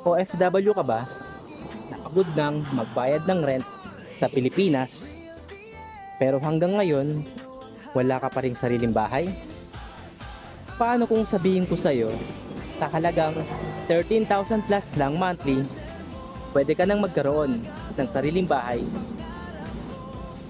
OFW ka ba? Napagod nang magbayad ng rent sa Pilipinas, pero hanggang ngayon, wala ka pa ring sariling bahay? Paano kung sabihin ko sa'yo, sa halagang 13,000 plus lang monthly, pwede ka nang magkaroon ng sariling bahay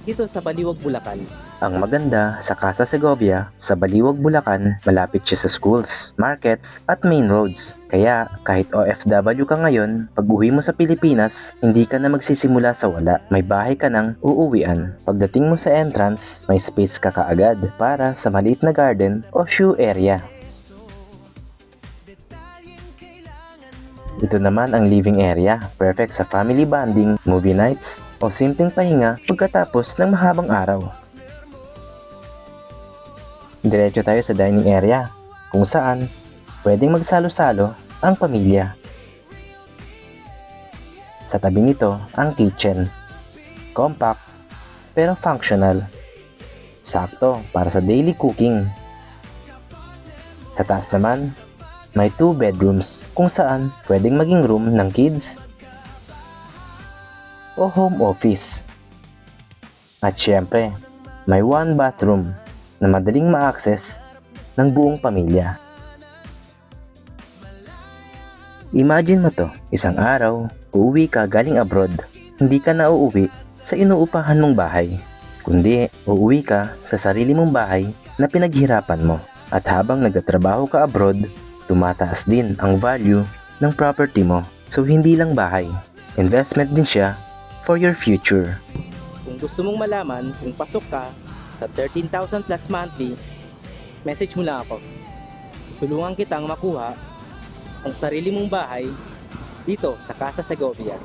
dito sa Baliwag, Bulacan? Ang maganda sa Casa Segovia sa Baliwag, Bulacan, malapit siya sa schools, markets at main roads. Kaya kahit OFW ka ngayon, pag uwi mo sa Pilipinas, hindi ka na magsisimula sa wala. May bahay ka nang uuwian. Pagdating mo sa entrance, may space ka kaagad para sa maliit na garden o shoe area. Ito naman ang living area, perfect sa family bonding, movie nights, o simpleng pahinga pagkatapos ng mahabang araw. Diretso tayo sa dining area, kung saan pwedeng magsalo-salo ang pamilya. Sa tabi nito, ang kitchen. Compact, pero functional. Sakto para sa daily cooking. Sa taas naman, may 2 bedrooms kung saan pwedeng maging room ng kids o home office. At syempre, may 1 bathroom na madaling ma-access ng buong pamilya. Imagine mo to, isang araw, uuwi ka galing abroad. Hindi ka na uuwi sa inuupahan mong bahay, kundi uuwi ka sa sarili mong bahay na pinaghirapan mo. At habang nagtatrabaho ka abroad, tumataas din ang value ng property mo. So hindi lang bahay, investment din siya for your future. Kung gusto mong malaman kung pasok ka sa 13,000 plus monthly, message mo lang ako. Tulungan kitang makuha ang sarili mong bahay dito sa Casa Segovia.